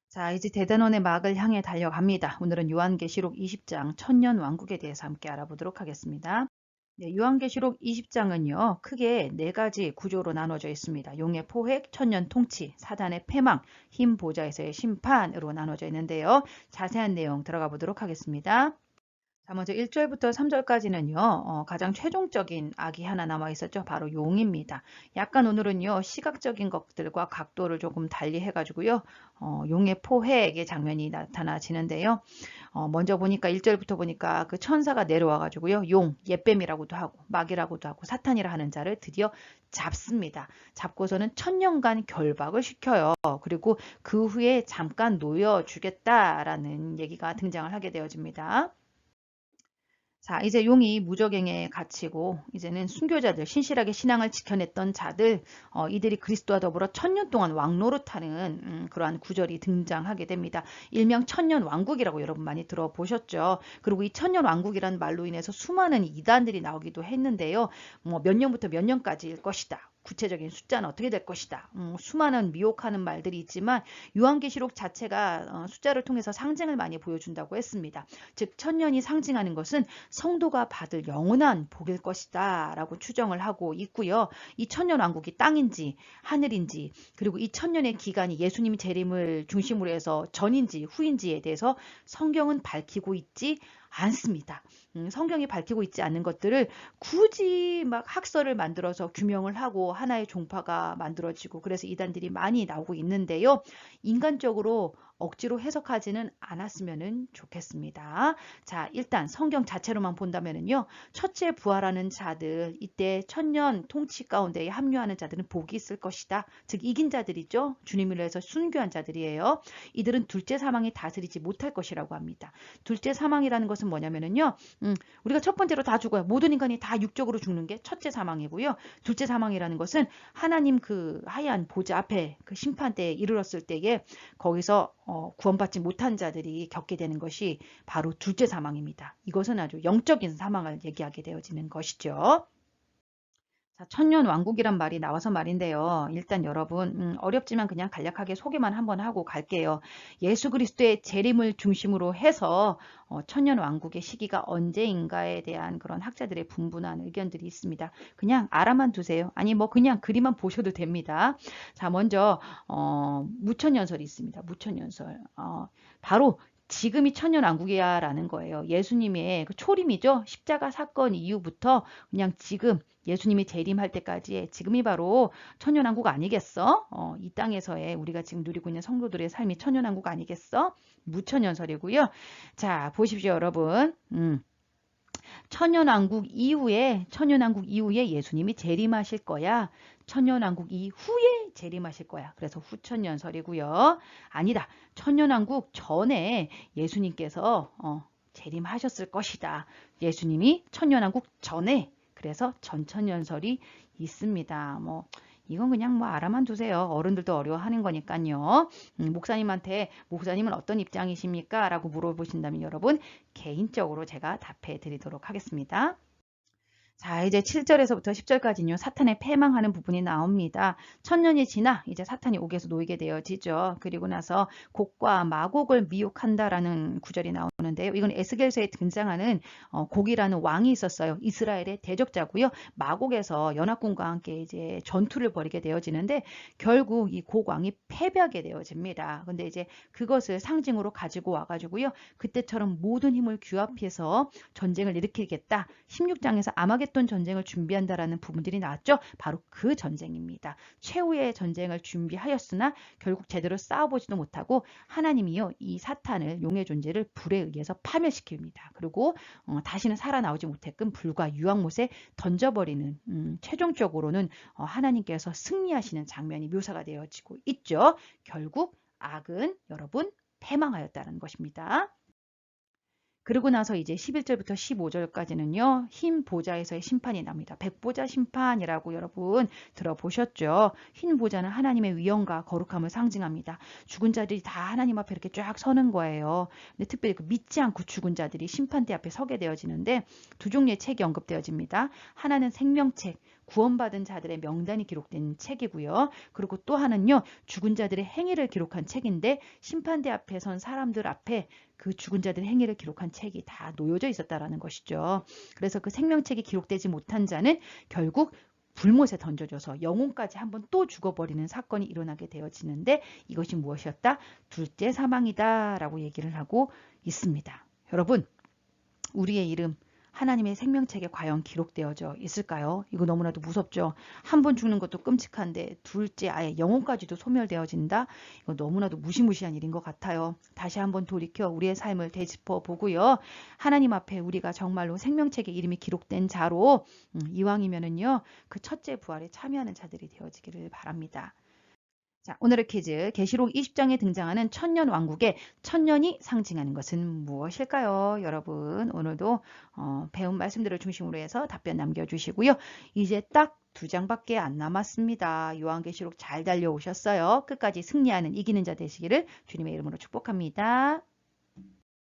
자, 이제 대단원의 막을 향해 달려갑니다. 오늘은 요한계시록 20장 천년 왕국에 대해서 함께 알아보도록 하겠습니다. 네, 요한계시록 20장은요, 크게 네 가지 구조로 나눠져 있습니다. 용의 포획, 천년 통치, 사단의 패망, 흰 보좌에서의 심판으로 나눠져 있는데요. 자세한 내용 들어가 보도록 하겠습니다. 자, 먼저 1절부터 3절까지는요, 가장 최종적인 악이 하나 남아 있었죠. 바로 용입니다. 약간 오늘은요, 시각적인 것들과 각도를 조금 달리 해가지고요, 용의 포획의 장면이 나타나지는데요. 먼저 보니까 1절부터 보니까 그 천사가 내려와가지고요, 용, 옛뱀이라고도 하고, 막이라고도 하고, 사탄이라 하는 자를 드디어 잡습니다. 잡고서는 천년간 결박을 시켜요. 그리고 그 후에 잠깐 놓여주겠다라는 얘기가 등장을 하게 되어집니다. 자, 이제 용이 무적행에 갇히고 이제는 순교자들, 신실하게 신앙을 지켜냈던 자들, 이들이 그리스도와 더불어 천년 동안 왕노릇하는 그러한 구절이 등장하게 됩니다. 일명 천년 왕국이라고 여러분 많이 들어보셨죠. 그리고 이 천년 왕국이라는 말로 인해서 수많은 이단들이 나오기도 했는데요. 뭐 몇 년부터 몇 년까지일 것이다. 구체적인 숫자는 어떻게 될 것이다. 수많은 미혹하는 말들이 있지만 요한계시록 자체가 숫자를 통해서 상징을 많이 보여준다고 했습니다. 즉 천년이 상징하는 것은 성도가 받을 영원한 복일 것이다 라고 추정을 하고 있고요. 이 천년 왕국이 땅인지 하늘인지 그리고 이 천년의 기간이 예수님이 재림을 중심으로 해서 전인지 후인지에 대해서 성경은 밝히고 있지 않습니다. 성경이 밝히고 있지 않는 것들을 굳이 막 학설을 만들어서 규명을 하고 하나의 종파가 만들어지고 그래서 이단들이 많이 나오고 있는데요. 인간적으로 억지로 해석하지는 않았으면 좋겠습니다. 자, 일단 성경 자체로만 본다면요. 첫째 부활하는 자들, 이때 천년 통치 가운데에 합류하는 자들은 복이 있을 것이다. 즉 이긴 자들이죠. 주님을 위해서 순교한 자들이에요. 이들은 둘째 사망이 다스리지 못할 것이라고 합니다. 둘째 사망이라는 것은 뭐냐면요. 우리가 첫 번째로 다 죽어요. 모든 인간이 다 육적으로 죽는 게 첫째 사망이고요. 둘째 사망이라는 것은 하나님 그 하얀 보좌 앞에 그 심판대에 이르렀을 때에 거기서 구원받지 못한 자들이 겪게 되는 것이 바로 둘째 사망입니다. 이것은 아주 영적인 사망을 얘기하게 되어지는 것이죠. 자, 천년 왕국이란 말이 나와서 말인데요. 일단 여러분 어렵지만 그냥 간략하게 소개만 한번 하고 갈게요. 예수 그리스도의 재림을 중심으로 해서 천년 왕국의 시기가 언제인가에 대한 그런 학자들의 분분한 의견들이 있습니다. 그냥 알아만 두세요. 아니 뭐 그냥 그림만 보셔도 됩니다. 자, 먼저 무천년설이 있습니다. 무천년설. 바로 지금이 천년왕국이야 라는 거예요. 예수님의 그 초림이죠. 십자가 사건 이후부터 그냥 지금 예수님이 재림할 때까지의 지금이 바로 천년왕국 아니겠어? 이 땅에서의 우리가 지금 누리고 있는 성도들의 삶이 천년왕국 아니겠어? 무천년설이고요. 자, 보십시오, 여러분. 천년왕국 이후에 예수님이 재림하실 거야. 천년왕국 이후에 재림하실 거야. 그래서 후천년설이고요. 아니다. 천년왕국 전에 예수님께서 재림하셨을 것이다. 예수님이 천년왕국 전에 그래서 전천년설이 있습니다. 뭐 이건 그냥 뭐 알아만 두세요. 어른들도 어려워하는 거니까요. 목사님은 어떤 입장이십니까? 라고 물어보신다면 여러분 개인적으로 제가 답해 드리도록 하겠습니다. 자, 이제 7절에서부터 10절까지는요, 사탄의 패망하는 부분이 나옵니다. 천년이 지나 이제 사탄이 옥에서 놓이게 되어지죠. 그리고 나서 곡과 마곡을 미혹한다라는 구절이 나오는데요. 이건 에스겔서에 등장하는 곡이라는 왕이 있었어요. 이스라엘의 대적자고요. 마곡에서 연합군과 함께 이제 전투를 벌이게 되어지는데 결국 이 곡왕이 패배하게 되어집니다. 근데 이제 그것을 상징으로 가지고 와가지고요. 그때처럼 모든 힘을 규합해서 전쟁을 일으키겠다. 16장에서 아마겟돈 전쟁을 준비한다라는 부분들이 나왔죠. 바로 그 전쟁입니다. 최후의 전쟁을 준비하였으나 결국 제대로 싸워보지도 못하고 하나님이요 이 사탄을 용의 존재를 불에 의해서 파멸시킵니다. 그리고 다시는 살아나오지 못했끔 불과 유황못에 던져버리는 최종적으로는 하나님께서 승리하시는 장면이 묘사가 되어지고 있죠. 결국 악은 여러분 패망하였다는 것입니다. 그리고 나서 이제 11절부터 15절까지는요. 흰 보좌에서의 심판이 납니다. 백보자 심판이라고 여러분 들어보셨죠? 흰 보좌는 하나님의 위엄과 거룩함을 상징합니다. 죽은 자들이 다 하나님 앞에 이렇게 쫙 서는 거예요. 근데 특별히 그 믿지 않고 죽은 자들이 심판대 앞에 서게 되어지는데 두 종류의 책이 언급되어집니다. 하나는 생명책, 구원받은 자들의 명단이 기록된 책이고요. 그리고 또 하나는요. 죽은 자들의 행위를 기록한 책인데 심판대 앞에 선 사람들 앞에 그 죽은 자들의 행위를 기록한 책이 다 놓여져 있었다라는 것이죠. 그래서 그 생명책이 기록되지 못한 자는 결국 불못에 던져져서 영혼까지 한번 또 죽어버리는 사건이 일어나게 되어지는데 이것이 무엇이었다? 둘째 사망이다 라고 얘기를 하고 있습니다. 여러분, 우리의 이름 하나님의 생명책에 과연 기록되어져 있을까요? 이거 너무나도 무섭죠. 한 번 죽는 것도 끔찍한데 둘째 아예 영혼까지도 소멸되어진다? 이거 너무나도 무시무시한 일인 것 같아요. 다시 한번 돌이켜 우리의 삶을 되짚어 보고요. 하나님 앞에 우리가 정말로 생명책에 이름이 기록된 자로 이왕이면은요. 그 첫째 부활에 참여하는 자들이 되어지기를 바랍니다. 자, 오늘의 퀴즈. 계시록 20장에 등장하는 천년 왕국의 천년이 상징하는 것은 무엇일까요? 여러분, 오늘도 배운 말씀들을 중심으로 해서 답변 남겨주시고요. 이제 딱 2장밖에 안 남았습니다. 요한계시록 잘 달려오셨어요. 끝까지 승리하는 이기는 자 되시기를 주님의 이름으로 축복합니다.